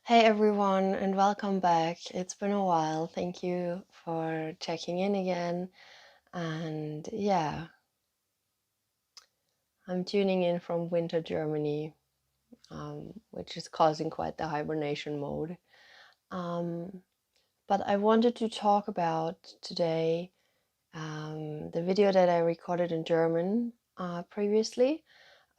Hey everyone, and welcome back. It's been a while. Thank you for checking in again. And yeah, I'm tuning in from winter Germany, which is causing quite the hibernation mode. Um, but I wanted to talk about today the video that I recorded in German previously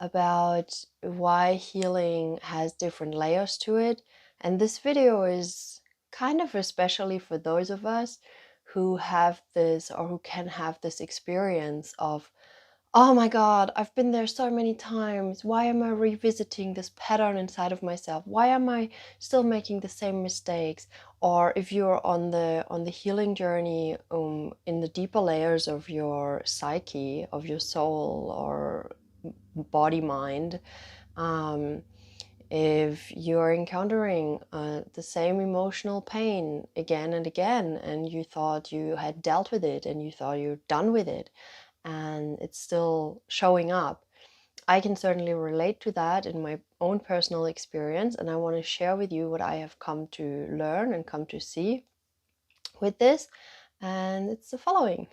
about why healing has different layers to it. And this video is kind of especially for those of us who have this or who can have this experience of, oh my God, I've been there so many times. Why am I revisiting this pattern inside of myself? Why am I still making the same mistakes? Or if you're on the healing journey, in the deeper layers of your psyche, of your soul, or body mind, um, if you're encountering the same emotional pain again and again, and you thought you had dealt with it and you thought you're done with it, and it's still showing up, I can certainly relate to that in my own personal experience, and I want to share with you what I have come to learn and come to see with this. And it's the following.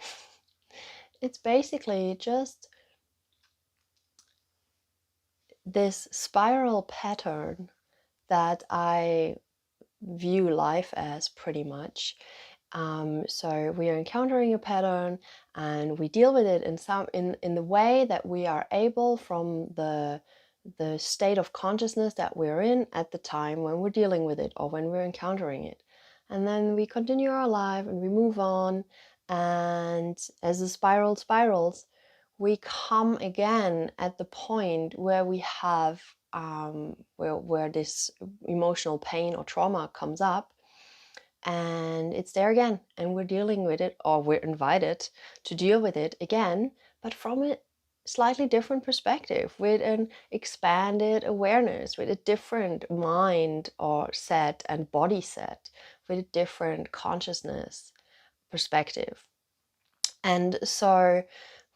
It's basically just this spiral pattern that I view life as, pretty much. So we are encountering a pattern and we deal with it in the way that we are able, from the state of consciousness that we're in at the time when we're dealing with it or when we're encountering it. And then we continue our life and we move on. And as the spiral spirals, we come again at the point where we have where this emotional pain or trauma comes up, and it's there again, and we're dealing with it, or we're invited to deal with it again, but from a slightly different perspective, with an expanded awareness, with a different mind or set and body set, with a different consciousness perspective. And so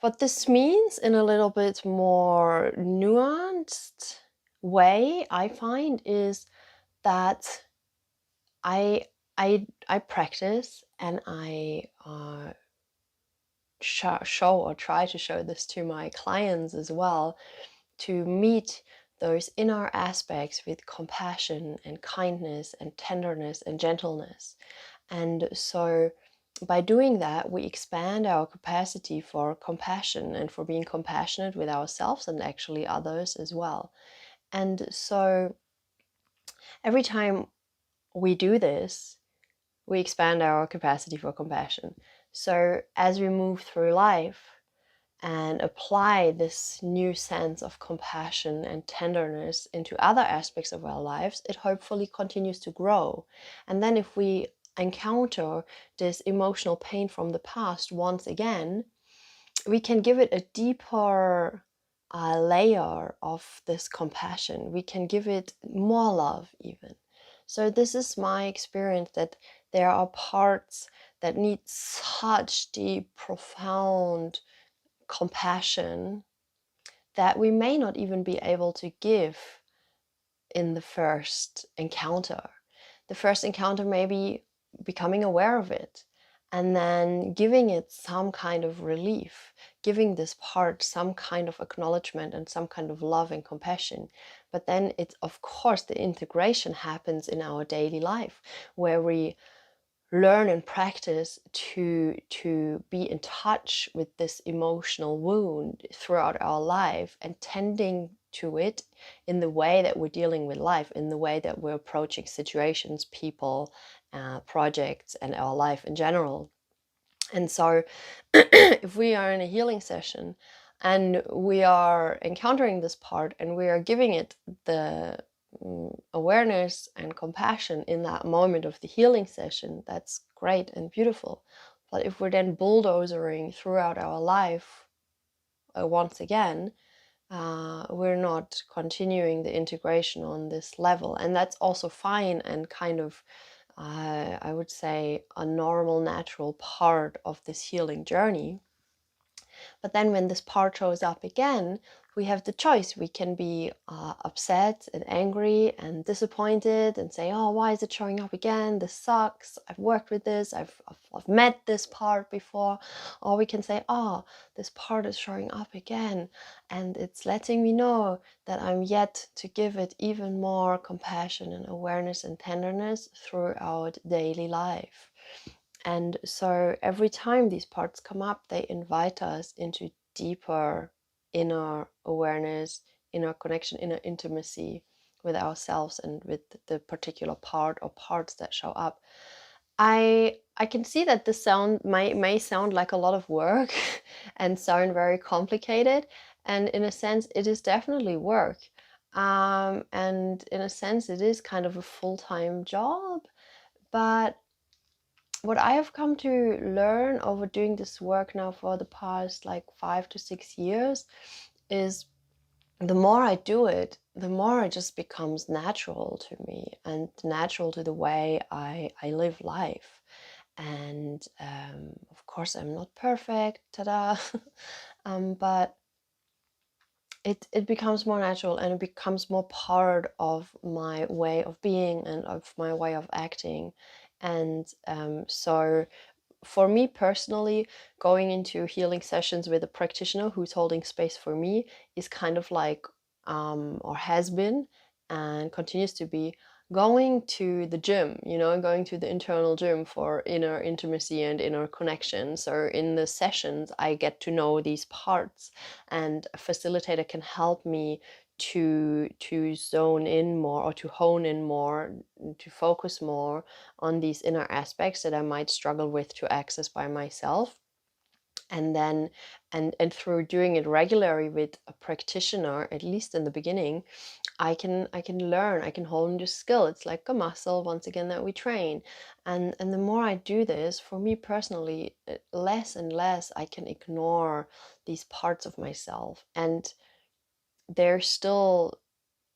what this means in a little bit more nuanced way, I find, is that I practice, and I show or try to show this to my clients as well, to meet those inner aspects with compassion and kindness and tenderness and gentleness. And so by doing that, we expand our capacity for compassion and for being compassionate with ourselves and actually others as well. And so every time we do this, we expand our capacity for compassion. So as we move through life and apply this new sense of compassion and tenderness into other aspects of our lives, it hopefully continues to grow. And then if we encounter this emotional pain from the past once again, we can give it a deeper layer of this compassion. We can give it more love even. So this is my experience, that there are parts that need such deep, profound compassion that we may not even be able to give in the first encounter. The first encounter may be becoming aware of it and then giving it some kind of relief, giving this part some kind of acknowledgement and some kind of love and compassion. But then it's, of course, the integration happens in our daily life, where we learn and practice to be in touch with this emotional wound throughout our life, and tending to it in the way that we're dealing with life, in the way that we're approaching situations, people, projects, and our life in general. And so if we are in a healing session and we are encountering this part and we are giving it the awareness and compassion in that moment of the healing session, that's great and beautiful. But if we're then bulldozering throughout our life once again, we're not continuing the integration on this level. And that's also fine, and kind of, I would say, a normal, natural part of this healing journey. But then when this part shows up again, we have the choice. We can be upset and angry and disappointed and say, oh, why is it showing up again? This sucks. I've worked with this. I've met this part before. Or we can say, oh, this part is showing up again, and it's letting me know that I'm yet to give it even more compassion and awareness and tenderness throughout daily life. And so every time these parts come up, they invite us into deeper inner awareness, inner connection, inner intimacy with ourselves and with the particular part or parts that show up. I can see that this sound may sound like a lot of work and sound very complicated, and in a sense it is definitely work, and in a sense it is kind of a full-time job. But what I have come to learn over doing this work now for the past like 5 to 6 years is, the more I do it, the more it just becomes natural to me and natural to the way I live life. And of course, I'm not perfect, ta-da, but it becomes more natural, and it becomes more part of my way of being and of my way of acting. And so for me personally, going into healing sessions with a practitioner who's holding space for me is kind of like, or has been and continues to be, going to the gym, going to the internal gym for inner intimacy and inner connection. So in the sessions, I get to know these parts, and a facilitator can help me to zone in more, or to hone in more, to focus more on these inner aspects that I might struggle with to access by myself. And then and through doing it regularly with a practitioner, at least in the beginning, I can learn, I can hone the skill. It's like a muscle, once again, that we train. And the more I do this, for me personally, less and less I can ignore these parts of myself. And they're still,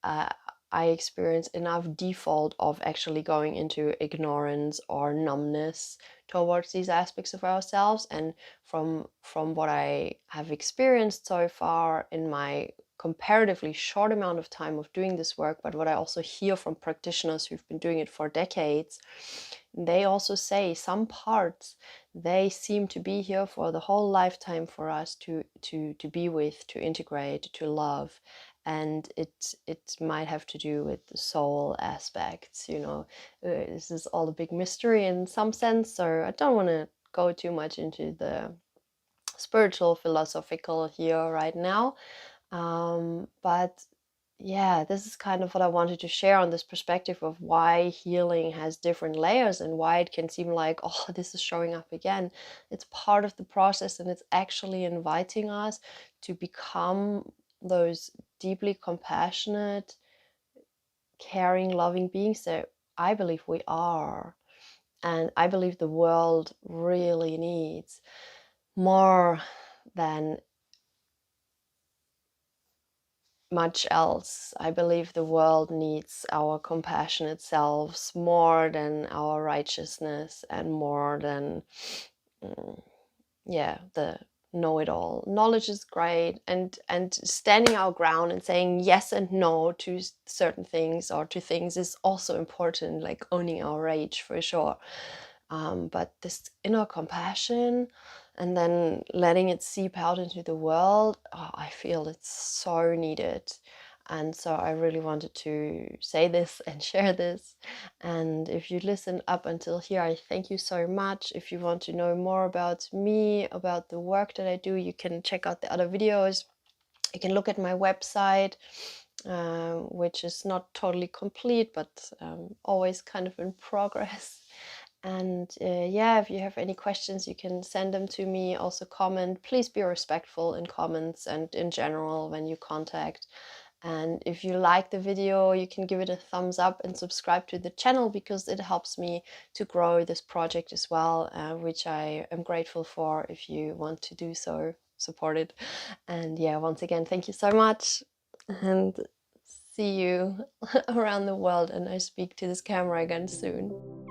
uh, I experience enough default of actually going into ignorance or numbness towards these aspects of ourselves. And from what I have experienced so far in my comparatively short amount of time of doing this work, but what I also hear from practitioners who've been doing it for decades, they also say some parts, they seem to be here for the whole lifetime for us to be with, to integrate, to love. And it might have to do with the soul aspects. This is all a big mystery in some sense, so I don't want to go too much into the spiritual philosophical here right now. But yeah, this is kind of what I wanted to share on this perspective of why healing has different layers and why it can seem like, oh, this is showing up again. It's part of the process, and it's actually inviting us to become those deeply compassionate, caring, loving beings that I believe we are. And I believe the world really needs more than much else. I believe the world needs our compassionate selves more than our righteousness, and more than the know-it-all. Knowledge is great, and standing our ground and saying yes and no to certain things or to things is also important, like owning our rage for sure. But this inner compassion, and then letting it seep out into the world, I feel it's so needed. And so I really wanted to say this and share this. And if you listened up until here, I thank you so much. If you want to know more about me, about the work that I do, you can check out the other videos. You can look at my website, which is not totally complete, but always kind of in progress. And if you have any questions, you can send them to me. Also comment. Please be respectful in comments and in general when you contact. And if you like the video, you can give it a thumbs up and subscribe to the channel, because it helps me to grow this project as well, which I am grateful for. If you want to do so, support it. And once again, thank you so much, and see you around the world, and I speak to this camera again soon.